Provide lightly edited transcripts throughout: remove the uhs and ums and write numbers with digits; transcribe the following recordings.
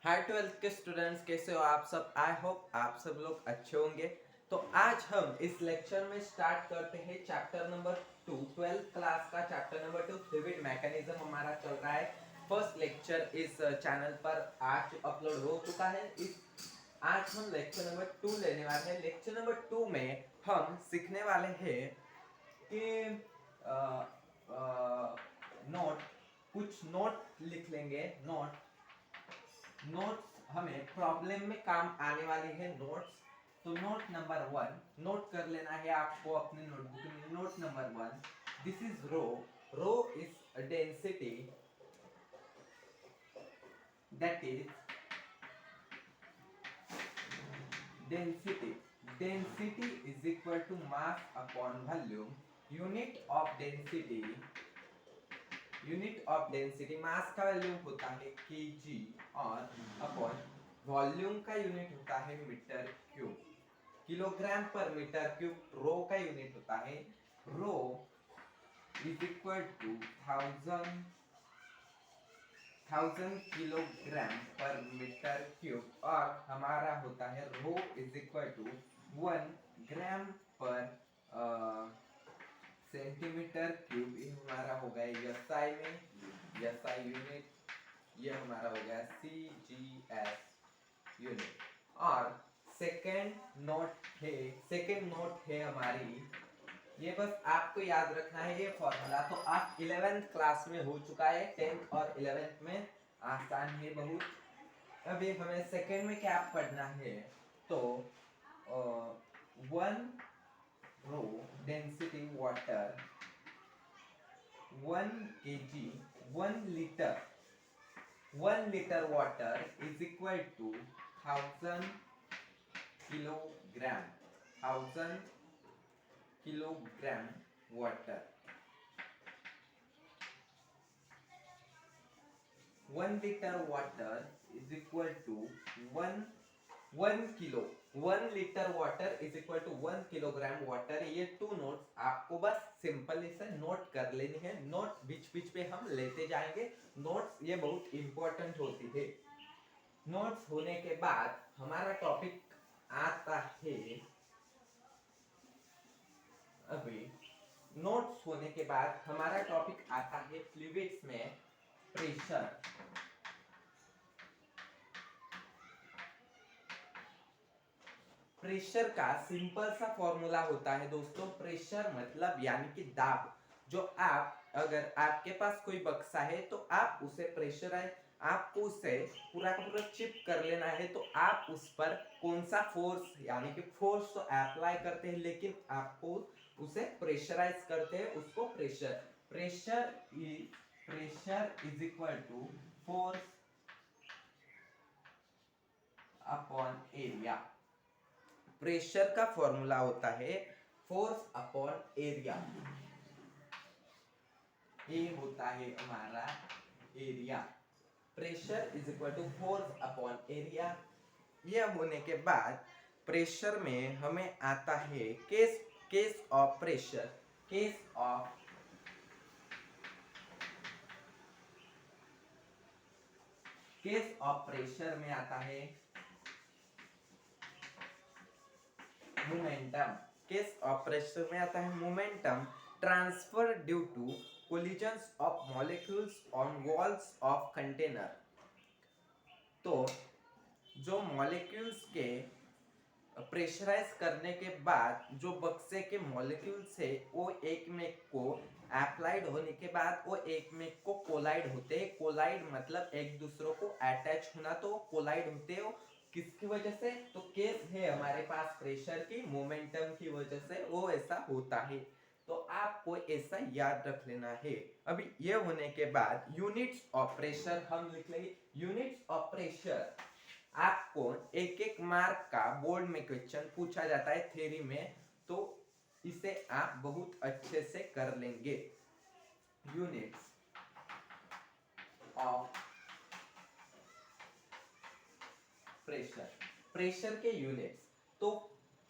हाय twelfth के students, कैसे हो आप सब। आई होप आप सब लोग अच्छे होंगे। तो आज हम इस लेक्चर में स्टार्ट करते हैं चैप्टर नंबर 2, 12th क्लास का चैप्टर नंबर 2 फ्लूइड मैकेनिज्म हमारा चल रहा है। फर्स्ट लेक्चर इस चैनल पर आज अपलोड हो चुका है। आज हम लेक्चर नंबर 2 लेने वाले हैं। लेक्चर नंबर 2 में हम सीखने वाले हैं कि नोट कुछ नोट लिख लेंगे। नोट्स हमें प्रॉब्लम में काम आने वाली है नोट्स। तो नोट नंबर 1 नोट कर लेना है आपको अपने नोटबुक में। Note number 1, this is rho. Rho is density that is density density is equal to mass upon volume. Unit of density mass का वैल्यू होता है केजी और अपॉन वॉल्यूम का यूनिट होता है metre cube. Kilogram per metre cube rho का unit होता है। Rho is equal to thousand kilogram per metre cube और हमारा होता है rho is equal to 1 gram per centimetre cube. ये हमारा हो गया एसआई में, एसआई यूनिट। ये हमारा हो गया सीजीएस यूनिट। और सेकेंड नोट है हमारी, ये बस आपको याद रखना है ये फॉर्मूला। तो आप 11th क्लास में हो चुका है, 10th और 11th में आसान है बहुत। अभी हमें सेकेंड में क्या पढ़ना है, तो 1 rho density water 1 kg 1 litre water is equal to 1000 kilogram water. 1 litre water is equal to 1 litre water is equal to 1 kilogram water. ये 2 नोट्स आपको बस सिंपल इसे नोट कर लेनी है। नोट बीच बीच पे हम लेते जाएंगे। नोट्स ये बहुत इंपॉर्टेंट होती है। नोट्स होने के बाद हमारा टॉपिक आता है, अभी नोट्स होने के बाद हमारा टॉपिक आता है फ्लूइड्स में प्रेशर। प्रेशर का सिंपल सा फॉर्मूला होता है दोस्तों। प्रेशर मतलब यानी कि दाब। जो आप अगर आपके पास कोई बक्सा है तो आप उसे प्रेशराइज, आपको उसे पूरा का पूरा चिप कर लेना है। तो आप उस पर कौन सा फोर्स, यानी कि फोर्स तो अप्लाई करते हैं लेकिन आपको उसे प्रेशराइज करते हैं, उसको pressure. Pressure is equal to force upon area. Pressure का फॉर्मूला होता है फोर्स अपॉन एरिया। ये होता है हमारा area. Pressure is equal to force upon area. यह होने के बाद प्रेशर में हमें आता है case of pressure. Case of pressure में आता है मोमेंटम। केस ऑफ प्रेशर में आता है momentum transfer due to collisions of molecules on walls of container. तो जो मॉलिक्यूल्स के प्रेशराइज करने के बाद जो बक्से के मॉलिक्यूल्स है वो एक में को अप्लाइड होने के बाद वो एक में को कोलाइड होते हैं। कोलाइड मतलब एक दूसरे को अटैच होना, तो कोलाइड होते हो किसकी वजह से, तो केस है हमारे पास प्रेशर की, मोमेंटम की वजह से वो ऐसा होता है। तो आपको ऐसा याद रख लेना है। अभी ये होने के बाद यूनिट्स ऑफ प्रेशर हम लिख लेंगे। यूनिट्स ऑफ प्रेशर आपको एक एक मार्क का बोर्ड में क्वेश्चन पूछा जाता है थ्योरी में, तो इसे आप बहुत अच्छे से कर लेंगे। यूनिट्स ऑफ प्रेशर, प्रेशर के यूनिट्स। तो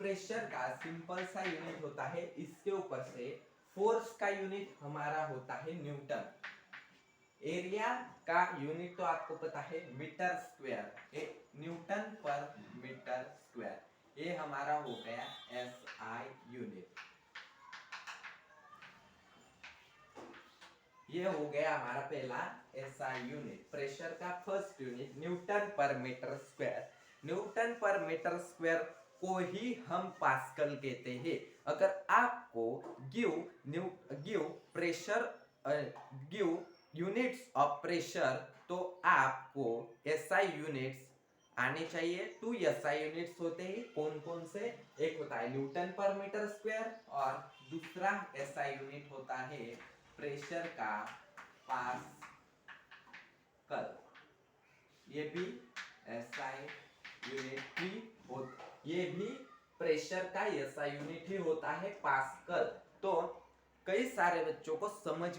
प्रेशर का सिंपल सा यूनिट होता है, इसके ऊपर से फोर्स का यूनिट हमारा होता है न्यूटन। एरिया का यूनिट तो आपको पता है metre square, Newton per metre square. ये हमारा हो गया एसआई यूनिट। ये हो गया हमारा पहला एसआई यूनिट, प्रेशर का first unit Newton per metre square. Newton per metre square को ही हम पास्कल कहते हैं। अगर आपको give pressure give units of pressure, तो आपको एसआई यूनिट्स आने चाहिए। 2 एसआई यूनिट्स होते हैं, कौन कौन से? एक होता है न्यूटन पर मीटर स्क्वायर और दूसरा एसआई यूनिट होता है प्रेशर का पास्कल। ये भी एसआई यूनिट ही होता, ये भी प्रेशर का एसआई यूनिट ही होता है पास्कल। तो कई सारे बच्चों को समझ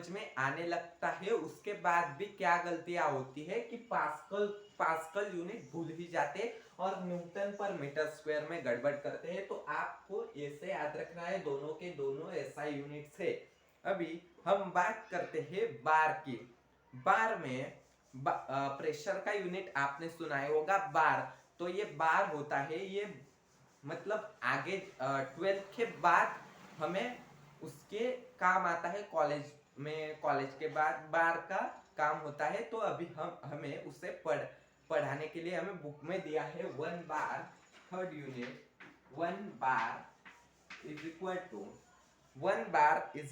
में आने लगता है, उसके बाद भी क्या गलतियां होती है कि पास्कल यूनिट भूल ही जाते और न्यूटन पर मीटर स्क्वायर में गड़बड़ करते हैं। तो आपको ऐसे याद रखना है, दोनों के दोनों एसआई यूनिट्स है। अभी हम बात करते हैं बार की। बार में प्रेशर का यूनिट आपने सुना होगा बार। तो ये बार होता है, ये मतलब आगे 12th के बाद हमें उसके काम आता है। कॉलेज के बाद बार का काम होता है। तो अभी हमें उसे पढ़ाने के लिए हमें बुक में दिया है 1 bar third unit. 1 bar is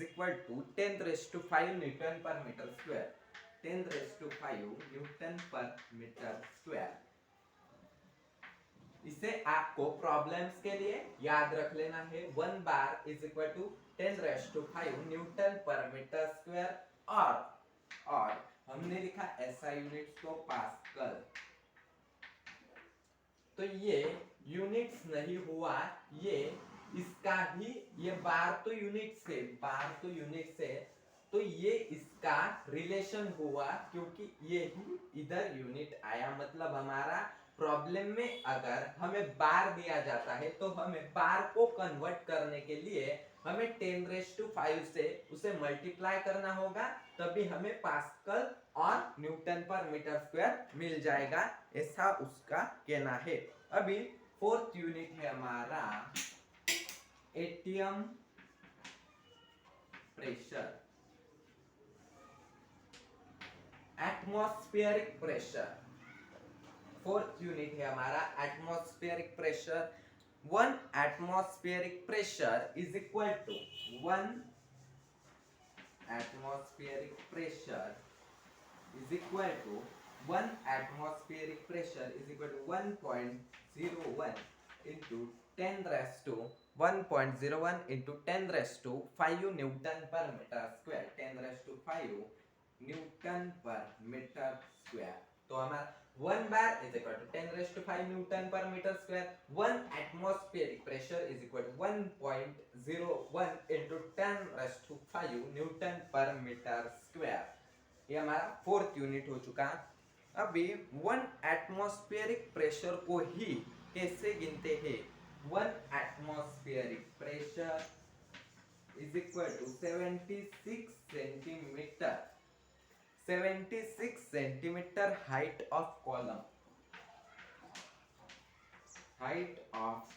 equal to 10⁵ newton per metre square. 10⁵ newton per metre square. इसे आपको प्रॉब्लम्स के लिए याद रख लेना है। 1 bar is equal to 10⁵ newton per metre square. और हमने लिखा एसआई यूनिट्स को पास्कल। तो ये यूनिट्स नहीं हुआ, ये इसका ही, ये बार तो यूनिट से तो ये इसका रिलेशन हुआ, क्योंकि ये ही इधर यूनिट आया। मतलब हमारा प्रॉब्लम में अगर हमें बार दिया जाता है तो हमें बार को कन्वर्ट करने के लिए हमें 10⁵ से उसे मल्टीप्लाई करना होगा, तभी हमें पास्कल और न्यूटन पर मीटर स्क्वायर मिल जाएगा, ऐसा उसका कहना है। अभी 4th यूनिट है हमारा एटियम pressure, atmospheric pressure. 4th unit है हमारा atmospheric pressure. 1 atmospheric pressure is equal to 1 atmospheric pressure is equal to 1 atmospheric pressure is equal to 1.01 into 10⁻1.01 into 10⁵ newton per metre square. 10⁵ newton per metre square. तो हमारा 1 bar is equal to 10⁵ newton per metre square. 1 atmospheric pressure is equal to 1.01 into 10⁵ newton per metre square. ये हमारा 4th unit हो चुका। अभी 1 atmospheric pressure को ही कैसे गिनते हैं? 1 atmospheric pressure is equal to 76 centimetre. 76 centimetre height of column. Height of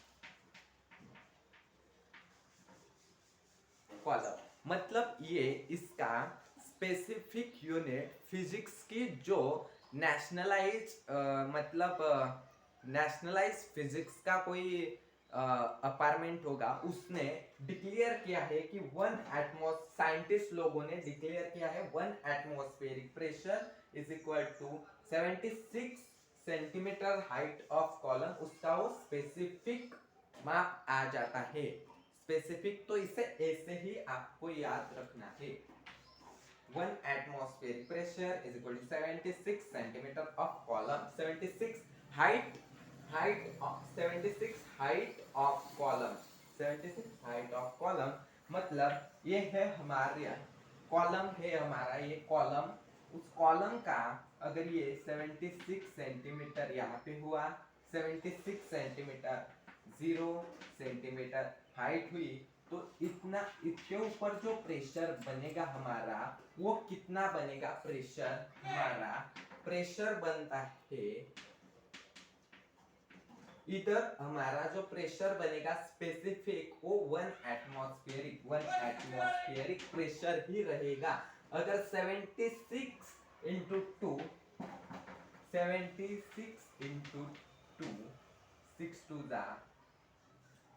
column मतलब ये इसका स्पेसिफिक यूनिट फिजिक्स की जो नेशनलाइज फिजिक्स का कोई अपार्टमेंट होगा, उसने डिक्लेयर किया है कि साइंटिस्ट लोगों ने डिक्लेयर किया है 1 atmospheric pressure is equal to 76 centimetre height of column. उसका वो स्पेसिफिक माप आ जाता है। स्पेसिफिक तो इसे ऐसे ही आपको याद रखना है। 1 atmospheric pressure is equal to 76 centimeter of column। 76 height of column। 76 height of column मतलब ये है हमारे कॉलम है हमारा, ये कॉलम, उस कॉलम का अगर ये 76 सेंटीमीटर यहाँ पे हुआ, 76 सेंटीमीटर 0 सेंटीमीटर हाइट हुई, तो इतना, इसके ऊपर जो प्रेशर बनेगा हमारा वो कितना बनेगा? प्रेशर हमारा, प्रेशर बनता है, इधर हमारा जो प्रेशर बनेगा स्पेसिफिक वो 1 एटमॉस्फेरिक प्रेशर ही रहेगा। अगर 76 इंटू 2, 76 इंटू 2, 6 टू दा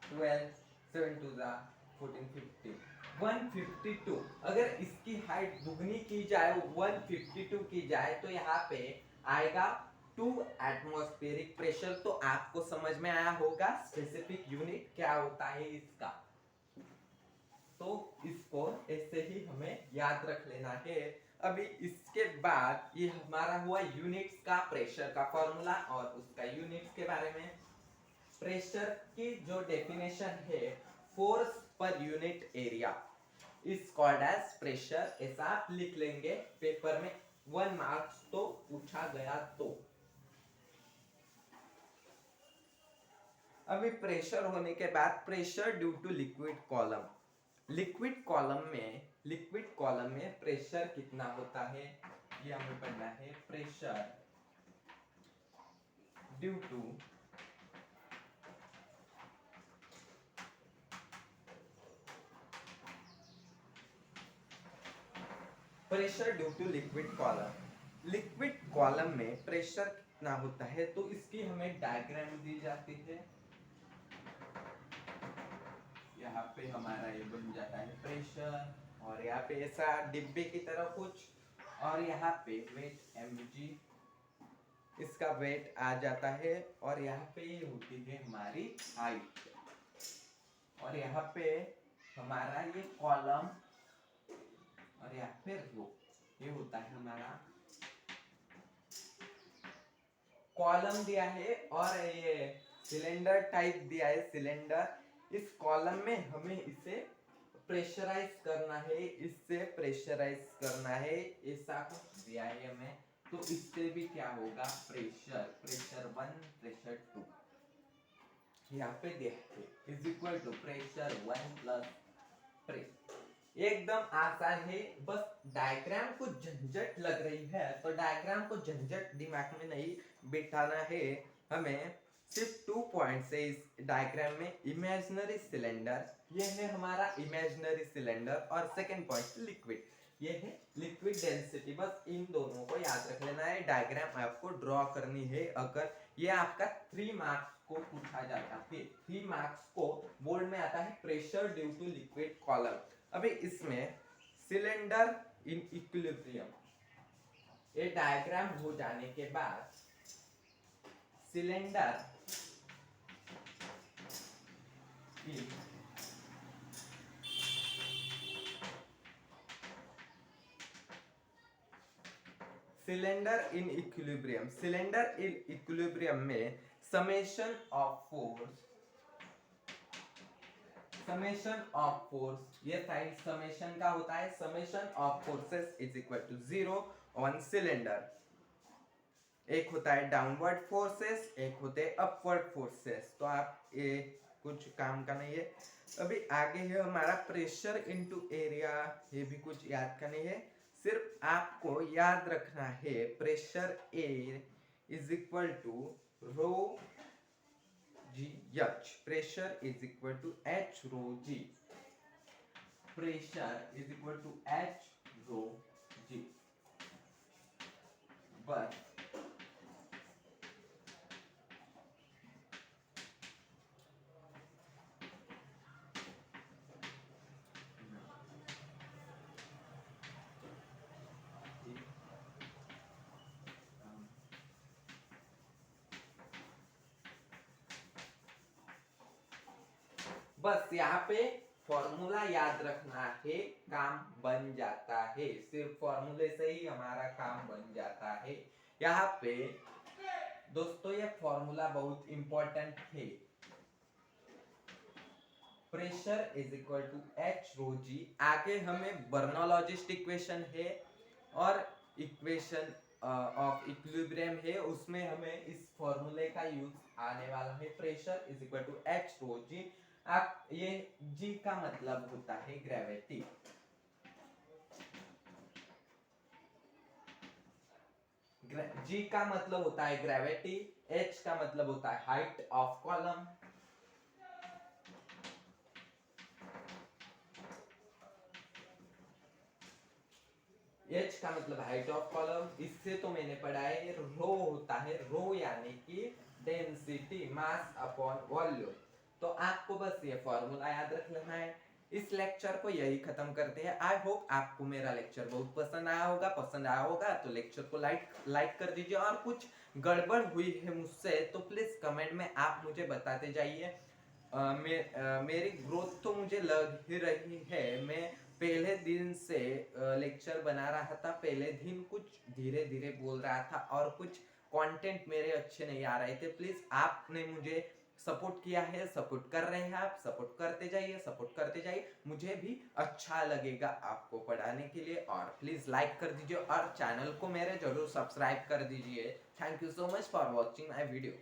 12, 7 टू दा 14, 15, 152। अगर इसकी हाइट दुगनी की जाए, 152 की जाए, तो यहाँ पे आएगा 2 एटमॉस्फेरिक प्रेशर। तो आपको समझ में आया होगा स्पेसिफिक यूनिट क्या होता है इसका। तो इसको ऐसे ही हमें याद रख लेना है। अभी इसके बाद ये हमारा हुआ यूनिट्स का, प्रेशर का फॉर्मूला और उसका यूनिट्स के बारे में। प्रेशर की जो डेफिनेशन है, force per unit area is called as pressure. ऐसा आप लिख लेंगे पेपर में, 1 मार्क्स तो पूछा गया तो। अभी प्रेशर होने के बाद pressure due to liquid column. Liquid column में प्रेशर कितना होता है ये हमें पढ़ना है। Pressure due to liquid column. Liquid column में प्रेशर कितना होता है तो इसकी हमें डायग्राम दी जाती है। यहाँ पे हमारा ये बन जाता है प्रेशर, और यहाँ पे ऐसा डिब्बे की तरह कुछ, और यहाँ पे वेट mg, इसका वेट आ जाता है, और यहाँ पे ये होती है हमारी हाइट, और यहाँ पे हमारा ये कॉलम, और यहाँ पे रो, ये होता है हमारा कॉलम दिया है। और ये सिलेंडर टाइप दिया है, सिलेंडर। इस कॉलम में हमें इसे प्रेशराइज करना है, इससे प्रेशराइज करना है, ऐसा कुछ दिया है हमें। तो इससे भी क्या होगा? प्रेशर, प्रेशर 1, प्रेशर 2 यहाँ पे देखते is equal to pressure 1 plus pressure. एकदम आसान है, बस डायग्राम को झंझट लग रही है तो डायग्राम को झंझट दिमाग में नहीं बिठाना है हमें। सिर्फ 2 पॉइंट्स है इस डायग्राम में। इमेजिनरी सिलेंडर, ये है हमारा इमेजिनरी सिलेंडर, और सेकंड पॉइंट लिक्विड, ये है लिक्विड डेंसिटी। बस इन दोनों को याद रख लेना है, डायग्राम आपको ड्रॉ करनी है। अगर ये आपका 3 मार्क्स को पूछा जाता है, 3 मार्क्स को बोर्ड में आता है pressure due to liquid column. अभी इसमें सिलेंडर इन इक्विलिब्रियम, ये डायग्राम हो जाने के बाद cylinder in equilibrium, cylinder in equilibrium में समेशन ऑफ फोर्स, ये साइन समेशन का होता है। Summation of forces is equal to 0 on cylinder. एक होता है डाउनवर्ड फोर्सेस, एक होते हैं अपवर्ड फोर्सेस। तो आप ये कुछ काम का नहीं है। अभी आगे है हमारा प्रेशर इनटू एरिया, ये भी कुछ याद का नहीं है। सिर्फ आपको याद रखना है pressure uh is equal to rho G H, pressure is equal to H rho G, pressure is equal to H rho G. बस बस यहाँ पे फॉर्मूला याद रखना है, काम बन जाता है। सिर्फ फॉर्मूले से ही हमारा काम बन जाता है। यहाँ पे दोस्तों ये फॉर्मूला बहुत इंपॉर्टेंट है। Pressure is equal to H rho G. आगे हमें बर्नोलॉजिस्ट इक्वेशन है और इक्वेशन ऑफ इक्विलिब्रियम है, उसमें हमें इस फॉर्मूले का यूज आने वाला है। Pressure is equal to H rho G. आप ये जी का मतलब होता है ग्रेविटी, जी का मतलब होता है ग्रेविटी, एच का मतलब होता है हाइट ऑफ कॉलम, एच का मतलब हाइट ऑफ कॉलम। इससे तो मैंने पढ़ा है रो होता है, रो यानी कि डेंसिटी मास अपॉन वॉल्यूम। तो आपको बस ये फॉर्मूला याद रख लेना है। इस लेक्चर को यही खत्म करते हैं। आई होप आपको मेरा लेक्चर बहुत पसंद आया होगा। पसंद आया होगा तो लेक्चर को लाइक कर दीजिए, और कुछ गड़बड़ हुई है मुझसे तो प्लीज कमेंट में आप मुझे बताते जाइए। मेरी ग्रोथ तो मुझे लग ही रही है। मैं पहले दिन से लेक्चर बना रहा था, पहले दिन कुछ धीरे धीरे बोल रहा था और कुछ कंटेंट मेरे अच्छे नहीं आ रहे थे। प्लीज आपने मुझे सपोर्ट किया है, सपोर्ट कर रहे हैं, आप सपोर्ट करते जाइए, सपोर्ट करते जाइए, मुझे भी अच्छा लगेगा आपको पढ़ाने के लिए। और प्लीज लाइक कर दीजिए और चैनल को मेरे जरूर सब्सक्राइब कर दीजिए। Thank you so much for watching my video.